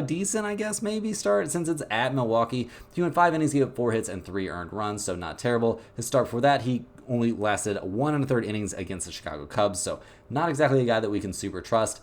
decent, maybe start, since it's at Milwaukee. He went 5 innings, he gave up 4 hits and 3 earned runs, so not terrible. His start before that, he only lasted 1 1/3 innings against the Chicago Cubs, so not exactly a guy that we can super trust.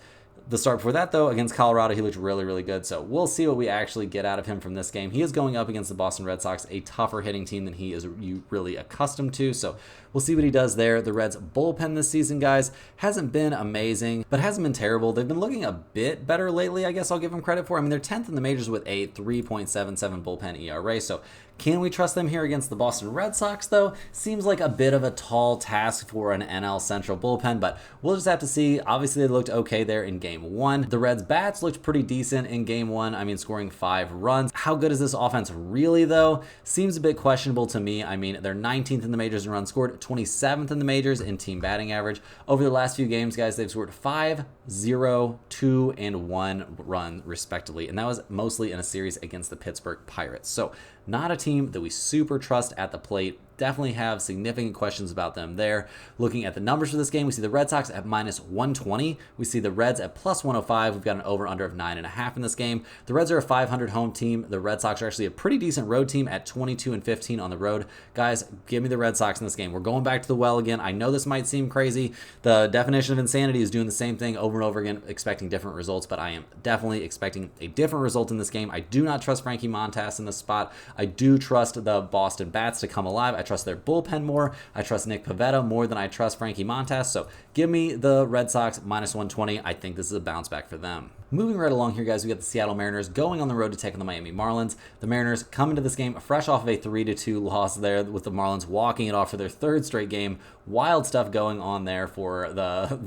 The start before that, though, against Colorado, he looked really, really good. So we'll see what we actually get out of him from this game. He is going up against the Boston Red Sox, a tougher hitting team than he is really accustomed to. So we'll see what he does there. The Reds' bullpen this season, guys, hasn't been amazing, but hasn't been terrible. They've been looking a bit better lately, I guess I'll give them credit for. I mean, they're 10th in the majors with a 3.77 bullpen ERA. So can we trust them here against the Boston Red Sox, though? Seems like a bit of a tall task for an NL Central bullpen, but we'll just have to see. Obviously, they looked okay there in Game 1. The Reds' bats looked pretty decent in Game 1. I mean, scoring 5 runs. How good is this offense really, though? Seems a bit questionable to me. I mean, they're 19th in the majors in runs scored, 27th in the majors in team batting average. Over the last few games, guys, they've scored 5, 0, 2, and 1 run, respectively, and that was mostly in a series against the Pittsburgh Pirates. So not a team that we super trust at the plate. definitely have significant questions about them there. Looking at the numbers for this game, we see the Red Sox at minus 120. We see the Reds at plus 105. We've got an over-under of 9.5 in this game. The Reds are a 500 home team. The Red Sox are actually a pretty decent road team at 22-15 on the road. Guys, give me the Red Sox in this game. We're going back to the well again. I know this might seem crazy. The definition of insanity is doing the same thing over and over again, expecting different results, but I am definitely expecting a different result in this game. I do not trust Frankie Montas in this spot. I do trust the Boston Bats to come alive. I trust their bullpen more. I trust Nick Pivetta more than I trust Frankie Montas. So give me the Red Sox minus 120. I think this is a bounce back for them. Moving right along here, guys, we got the Seattle Mariners going on the road to take on the Miami Marlins. The Mariners come into this game fresh off of a 3-2 loss there, with the Marlins walking it off for their third straight game. Wild stuff going on there for the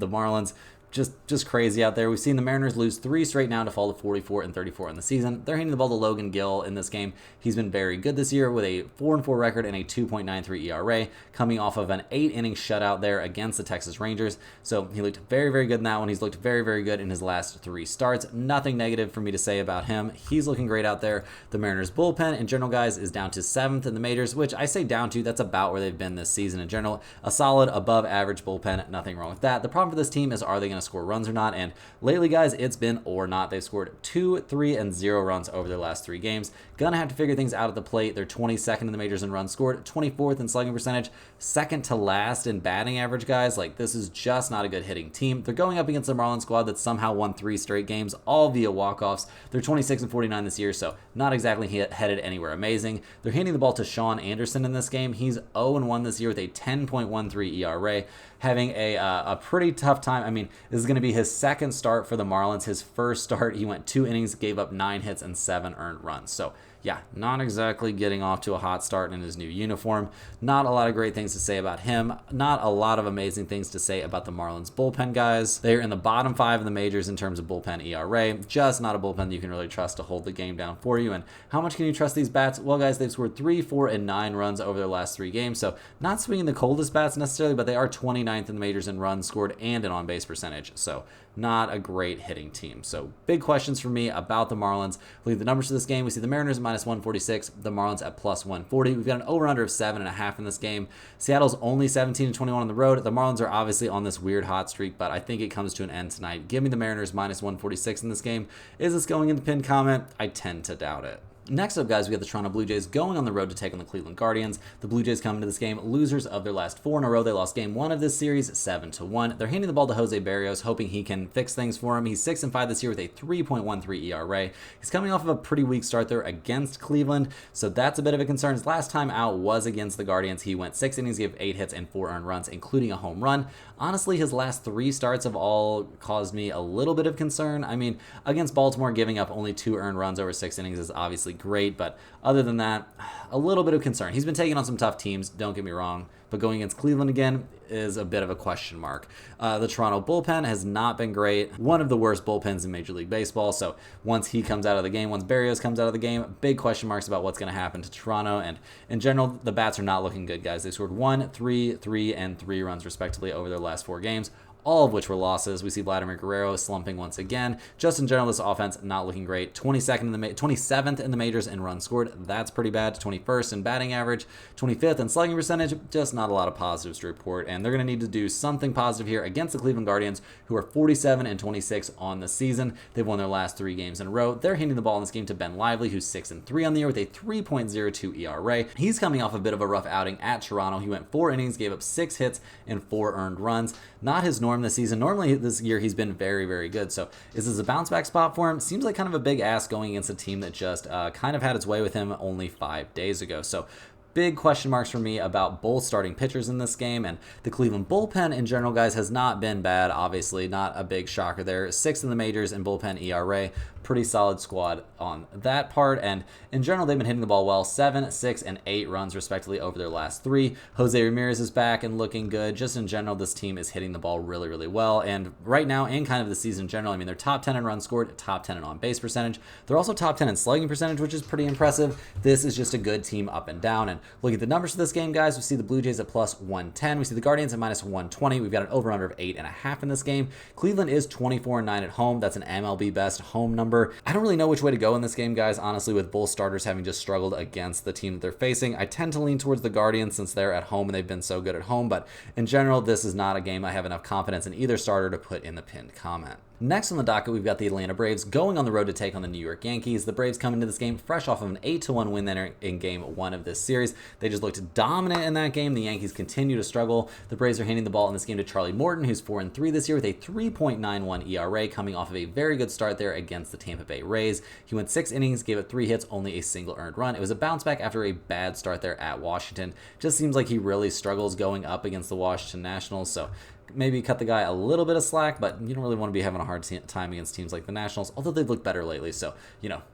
Marlins. Just crazy out there. We've seen the Mariners lose 3 straight now to fall to 44-34 in the season. They're handing the ball to Logan Gill in this game. He's been very good this year with a 4-4 record and a 2.93 ERA, coming off of an 8-inning shutout there against the Texas Rangers. So he looked very, very good in that one. He's looked very, very good in his last 3 starts. Nothing negative for me to say about him. He's looking great out there. The Mariners bullpen in general, guys, is down to 7th in the majors, which I say down to, that's about where they've been this season in general. A solid above average bullpen. Nothing wrong with that. The problem for this team is, are they going to score runs or not? And lately, guys, it's been or not. They've scored 2, 3, and 0 runs over their last 3 games. Gonna have to figure things out at the plate. They're 22nd in the majors in runs scored, 24th in slugging percentage, second to last in batting average, guys. Like, this is just not a good hitting team. They're going up against the Marlins squad that somehow won 3 straight games, all via walk-offs. They're 26-49 this year, so not exactly headed anywhere amazing. They're handing the ball to Sean Anderson in this game. He's 0-1 this year with a 10.13 ERA, having a pretty tough time. I mean, this is going to be his second start for the Marlins. His first start, he went 2 innings, gave up 9 hits and 7 earned runs. So yeah, not exactly getting off to a hot start in his new uniform. Not a lot of great things to say about him. Not a lot of amazing things to say about the Marlins bullpen, guys. They're in the bottom 5 in the majors in terms of bullpen ERA. Just not a bullpen that you can really trust to hold the game down for you. And how much can you trust these bats? Well, guys, they've scored 3, 4, and 9 runs over their last 3 games. So not swinging the coldest bats necessarily, but they are 29th in the majors in runs scored and in on-base percentage. So not a great hitting team. So big questions for me about the Marlins. Leave the numbers to this game. We see the Mariners at minus 146, the Marlins at plus 140. We've got an over-under of 7.5 in this game. Seattle's only 17-21 on the road. The Marlins are obviously on this weird hot streak, but I think it comes to an end tonight. Give me the Mariners minus 146 in this game. Is this going in the pinned comment? I tend to doubt it. Next up, guys, we got the Toronto Blue Jays going on the road to take on the Cleveland Guardians. The Blue Jays come into this game losers of their last 4 in a row. They lost game 1 of this series 7-1. They're handing the ball to Jose Barrios, hoping he can fix things for him. He's 6-5 this year with a 3.13 ERA. He's coming off of a pretty weak start there against Cleveland, so that's a bit of a concern. His last time out was against the Guardians. He went 6 innings, gave 8 hits and 4 earned runs, including a home run. Honestly, his last 3 starts have all caused me a little bit of concern. I mean, against Baltimore, giving up only 2 earned runs over 6 innings is obviously great, but other than that, a little bit of concern. He's been taking on some tough teams, don't get me wrong, but going against Cleveland again is a bit of a question mark. The Toronto bullpen has not been great. One of the worst bullpens in Major League Baseball. So once he comes out of the game, once Barrios comes out of the game, big question marks about what's going to happen to Toronto. And in general, the bats are not looking good, guys. They scored 1, 3, 3, and 3 runs respectively over their last 4 games, all of which were losses. We see Vladimir Guerrero slumping once again. Just in general, this offense not looking great. 27th in the majors in runs scored. That's pretty bad. 21st in batting average. 25th in slugging percentage. Just not a lot of positives to report. And they're going to need to do something positive here against the Cleveland Guardians, who are 47-26 on the season. They've won their last 3 games in a row. They're handing the ball in this game to Ben Lively, who's 6-3 on the year with a 3.02 ERA. He's coming off a bit of a rough outing at Toronto. He went 4 innings, gave up 6 hits and 4 earned runs. Not his norm this season. Normally this year he's been very, very good. So is this a bounce back spot for him? Seems like kind of a big ask going against a team that just kind of had its way with him only 5 days ago. So big question marks for me about both starting pitchers in this game. And the Cleveland bullpen in general, guys, has not been bad. Obviously, not a big shocker there. 6th in the majors in bullpen ERA. Pretty solid squad on that part. And in general, they've been hitting the ball well. 7, 6, and 8 runs respectively over their last 3. Jose Ramirez is back and looking good. Just in general, this team is hitting the ball really, really well. And right now, and kind of the season in general, I mean, they're top 10 in runs scored, top 10 in on-base percentage. They're also top 10 in slugging percentage, which is pretty impressive. This is just a good team up and down. And Looking at the numbers for this game, guys, we see the Blue Jays at plus 110. We see the Guardians at minus 120. We've got an over-under of 8.5 in this game. Cleveland is 24-9 at home. That's an MLB best home number. I don't really know which way to go in this game, guys, honestly, with both starters having just struggled against the team that they're facing. I tend to lean towards the Guardians since they're at home and they've been so good at home, but in general, this is not a game I have enough confidence in either starter to put in the pinned comment. Next on the docket, we've got the Atlanta Braves going on the road to take on the New York Yankees. The Braves come into this game fresh off of an 8-1 win there in game 1 of this series. They just looked dominant in that game. The Yankees continue to struggle. The Braves are handing the ball in this game to Charlie Morton, who's 4-3 this year with a 3.91 ERA, coming off of a very good start there against the Tampa Bay Rays. He went 6 innings, gave up 3 hits, only a single earned run. It was a bounce back after a bad start there at Washington. Just seems like he really struggles going up against the Washington Nationals, so maybe cut the guy a little bit of slack, but you don't really want to be having a hard time against teams like the Nationals, although they've looked better lately, so,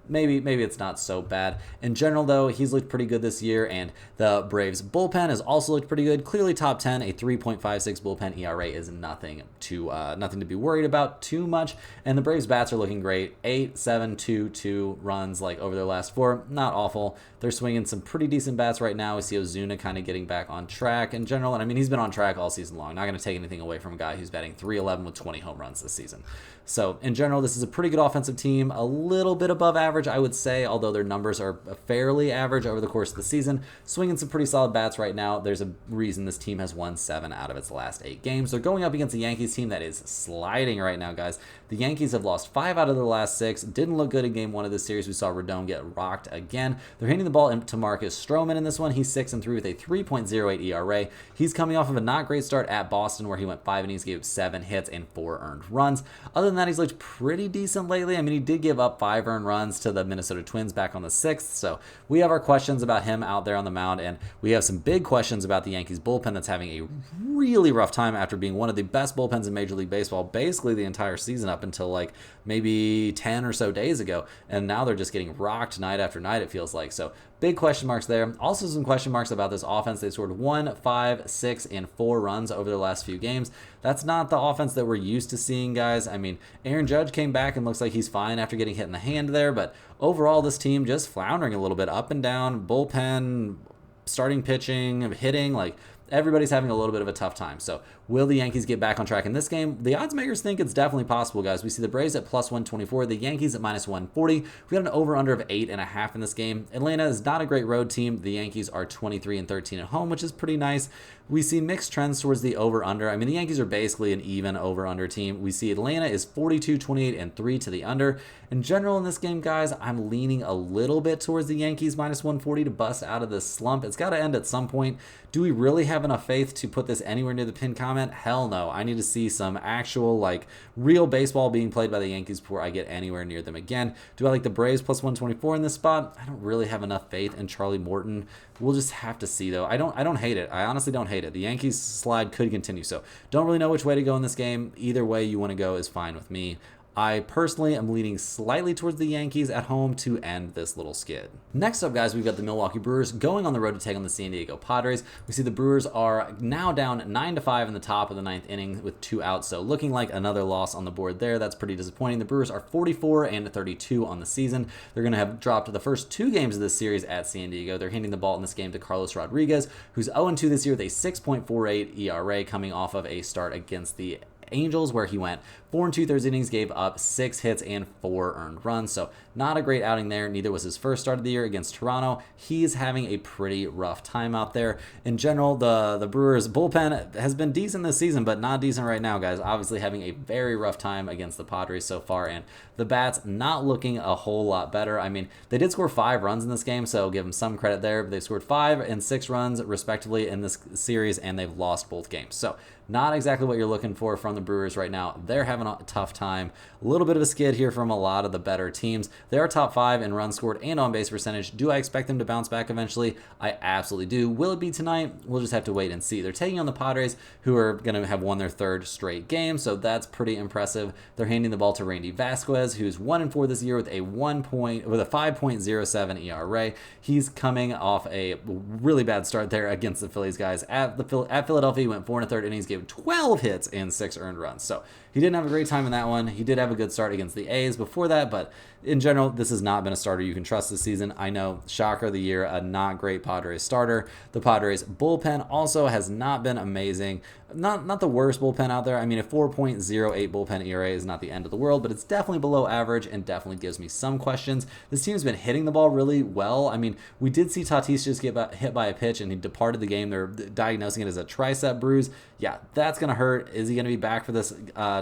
maybe it's not so bad. In general, though, he's looked pretty good this year, and the Braves bullpen has also looked pretty good. Clearly top 10, a 3.56 bullpen ERA is nothing to be worried about too much, and the Braves bats are looking great. 8, 7, 2, 2 runs over their last 4, not awful. They're swinging some pretty decent bats right now. We see Ozuna kind of getting back on track in general, and I mean, he's been on track all season long. Not going to take anything away from a guy who's batting .311 with 20 home runs this season. So in general, this is a pretty good offensive team, a little bit above average, I would say, although their numbers are fairly average over the course of the season. Swinging some pretty solid bats right now. There's a reason this team has won 7 out of its last 8 games. They're going up against the Yankees team that is sliding right now, guys. The Yankees have lost 5 out of their last 6. Didn't look good in game 1 of this series. We saw Rodon get rocked again. They're handing the ball to Marcus Stroman in this one. He's 6-3 with a 3.08 ERA. He's coming off of a not great start at Boston where he went 5 innings, gave 7 hits and 4 earned runs. Other than that, he's looked pretty decent lately. I mean, he did give up 5 earned runs to the Minnesota Twins back on the 6th, so we have our questions about him out there on the mound, and we have some big questions about the Yankees bullpen that's having a really rough time after being one of the best bullpens in Major League Baseball basically the entire season up until maybe 10 or so days ago, and now they're just getting rocked night after night, it feels like. So big question marks there. Also some question marks about this offense. They scored 1, 5, 6, and 4 runs over the last few games. That's not the offense that we're used to seeing, guys. I mean, Aaron Judge came back and looks like he's fine after getting hit in the hand there, but overall this team just floundering a little bit, up and down, bullpen, starting pitching, hitting, everybody's having a little bit of a tough time. So will the Yankees get back on track in this game? The odds makers think it's definitely possible, guys. We see the Braves at plus 124, the Yankees at minus 140. We got an over-under of 8.5 in this game. Atlanta is not a great road team. The Yankees are 23-13 at home, which is pretty nice. We see mixed trends towards the over-under. I mean, the Yankees are basically an even over-under team. We see Atlanta is 42-28-3 to the under. In general, in this game, guys, I'm leaning a little bit towards the Yankees minus 140 to bust out of this slump. It's got to end at some point. Do we really have enough faith to put this anywhere near the pin comment? Hell no. I need to see some actual, real baseball being played by the Yankees before I get anywhere near them again. Do I like the Braves plus 124 in this spot? I don't really have enough faith in Charlie Morton. We'll just have to see, though. I don't hate it. I honestly don't hate it. The Yankees slide could continue, so don't really know which way to go in this game. Either way you want to go is fine with me. I personally am leaning slightly towards the Yankees at home to end this little skid. Next up, guys, we've got the Milwaukee Brewers going on the road to take on the San Diego Padres. We see the Brewers are now down 9-5 in the top of the 9th inning with 2 outs, so looking like another loss on the board there. That's pretty disappointing. The Brewers are 44-32 on the season. They're going to have dropped the first 2 games of this series at San Diego. They're handing the ball in this game to Carlos Rodriguez, who's 0-2 this year with a 6.48 ERA coming off of a start against the Angels where he went 4 2/3 innings, gave up 6 hits and 4 earned runs. So not a great outing there. Neither was his first start of the year against Toronto. He's having a pretty rough time out there. In general, the Brewers bullpen has been decent this season, but not decent right now, guys. Obviously having a very rough time against the Padres so far, and the bats not looking a whole lot better. I mean, they did score 5 runs in this game, so give them some credit there. But they scored 5 and 6 runs respectively in this series, and they've lost both games. So not exactly what you're looking for from the Brewers right now. They're having a tough time. A little bit of a skid here from a lot of the better teams. They are top 5 in runs scored and on base percentage. Do I expect them to bounce back eventually? I absolutely do. Will it be tonight? We'll just have to wait and see. They're taking on the Padres, who are going to have won their 3rd straight game, so that's pretty impressive. They're handing the ball to Randy Vasquez, who's 1-4 this year with a 5.07 ERA. He's coming off a really bad start there against the Phillies, guys. At Philadelphia, he went 4 1/3 innings, gave 12 hits and 6 earned runs. So he didn't have a great time in that one. He did have a good start against the A's before that, but in general, this has not been a starter you can trust this season. I know, shocker of the year, a not great Padres starter. The Padres bullpen also has not been amazing. Not the worst bullpen out there. I mean, a 4.08 bullpen ERA is not the end of the world, but it's definitely below average and definitely gives me some questions. This team's been hitting the ball really well. I mean, we did see Tatis just get hit by a pitch and he departed the game. They're diagnosing it as a tricep bruise. Yeah, that's going to hurt. Is he going to be back for this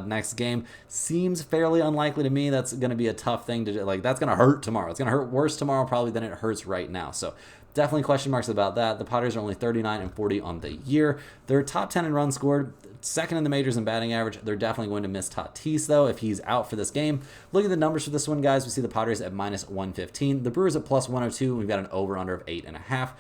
next game? Seems fairly unlikely to me. That's going to be a tough thing to do. Like, that's going to hurt tomorrow. It's going to hurt worse tomorrow probably than it hurts right now. So definitely question marks about that. The Padres are only 39-40 on the year. They're top 10 in runs scored, second in the majors in batting average. They're definitely going to miss Tatis, though, if he's out for this game. Look at the numbers for this one, guys. We see the Padres at -115. The Brewers at +102. We've got an over-under of 8.5.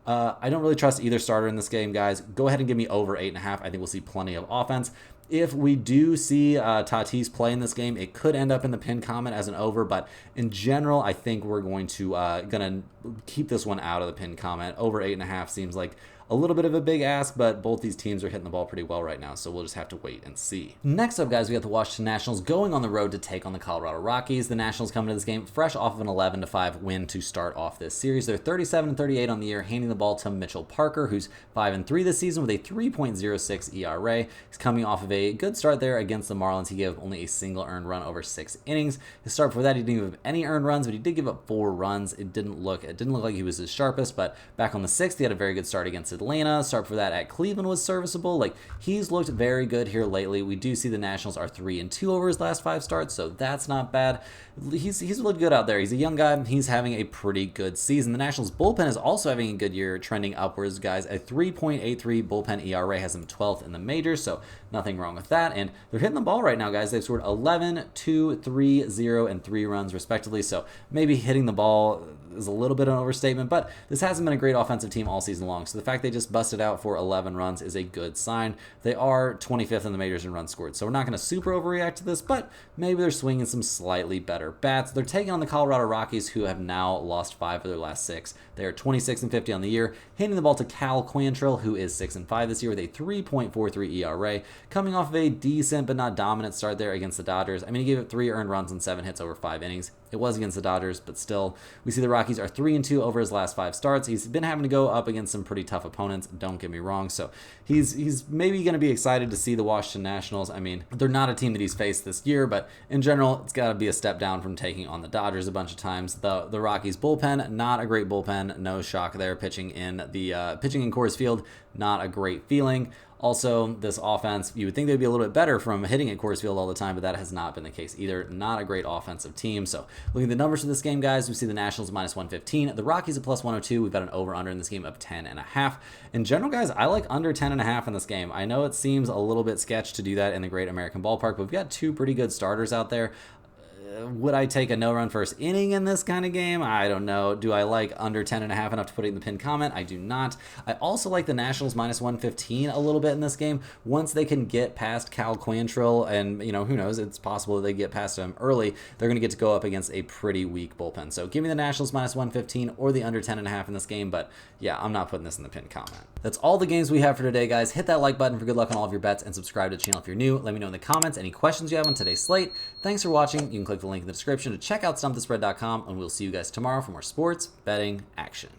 I don't really trust either starter in this game, guys. Go ahead and give me over 8.5. I think we'll see plenty of offense. If we do see Tatis play in this game, it could end up in the pin comment as an over, but in general, I think we're going to keep this one out of the pin comment. Over 8.5 seems like a little bit of a big ask, but both these teams are hitting the ball pretty well right now, so we'll just have to wait and see. Next up, guys, we got the Washington Nationals going on the road to take on the Colorado Rockies. The Nationals coming to this game fresh off of an 11-5 win to start off this series. They're 37-38 on the year, handing the ball to Mitchell Parker, who's 5-3 this season with a 3.06 ERA. He's coming off of a good start there against the Marlins. He gave only a single earned run over 6 innings. His start before that, he didn't give up any earned runs, but he did give up 4 runs. It didn't look like he was his sharpest, but back on the 6th, he had a very good start against Atlanta. Start for that at Cleveland was serviceable. Like, he's looked very good here lately. We do see the Nationals are 3-2 over his last 5 starts, so that's not bad. He's looked good out there. He's a young guy. He's having a pretty good season. The Nationals bullpen is also having a good year, trending upwards, guys. A 3.83 bullpen ERA has him 12th in the majors, so nothing wrong with that. And they're hitting the ball right now, guys. They've scored 11, 2, 3, 0, and 3 runs respectively, so maybe hitting the ball is a little bit of an overstatement, but this hasn't been a great offensive team all season long, so the fact they just busted out for 11 runs is a good sign. They are 25th in the majors in runs scored, so we're not going to super overreact to this, but maybe they're swinging some slightly better bats. They're taking on the Colorado Rockies, who have now lost 5 of their last 6. They are 26-50 on the year, handing the ball to Cal Quantrill, who is 6-5 this year with a 3.43 ERA, coming off of a decent but not dominant start there against the Dodgers. I mean, he gave up 3 earned runs and 7 hits over 5 innings. It was against the Dodgers, but still, we see the Rockies are 3-2 over his last 5 starts. He's been having to go up against some pretty tough opponents, don't get me wrong, so he's maybe going to be excited to see the Washington Nationals. I mean, they're not a team that he's faced this year, but in general, it's got to be a step down from taking on the Dodgers a bunch of times. The Rockies bullpen, not a great bullpen, no shock there. Pitching in Coors Field, not a great feeling. Also, this offense, you would think they'd be a little bit better from hitting at Coors Field all the time, but that has not been the case either. Not a great offensive team. So, looking at the numbers for this game, guys, we see the Nationals -115, the Rockies at +102. We've got an over-under in this game of 10.5. In general, guys, I like under 10.5 in this game. I know it seems a little bit sketch to do that in the Great American Ballpark, but we've got 2 pretty good starters out there. Would I take a no-run first inning in this kind of game? I don't know. Do I like under 10.5 enough to put it in the pinned comment? I do not. I also like the Nationals -115 a little bit in this game. Once they can get past Cal Quantrill, and, who knows, it's possible that they get past him early, they're going to get to go up against a pretty weak bullpen. So give me the Nationals -115 or the under 10.5 in this game, but yeah, I'm not putting this in the pinned comment. That's all the games we have for today, guys. Hit that like button for good luck on all of your bets and subscribe to the channel if you're new. Let me know in the comments any questions you have on today's slate. Thanks for watching. You can click the link in the description to check out stumpthespread.com, and we'll see you guys tomorrow for more sports betting action.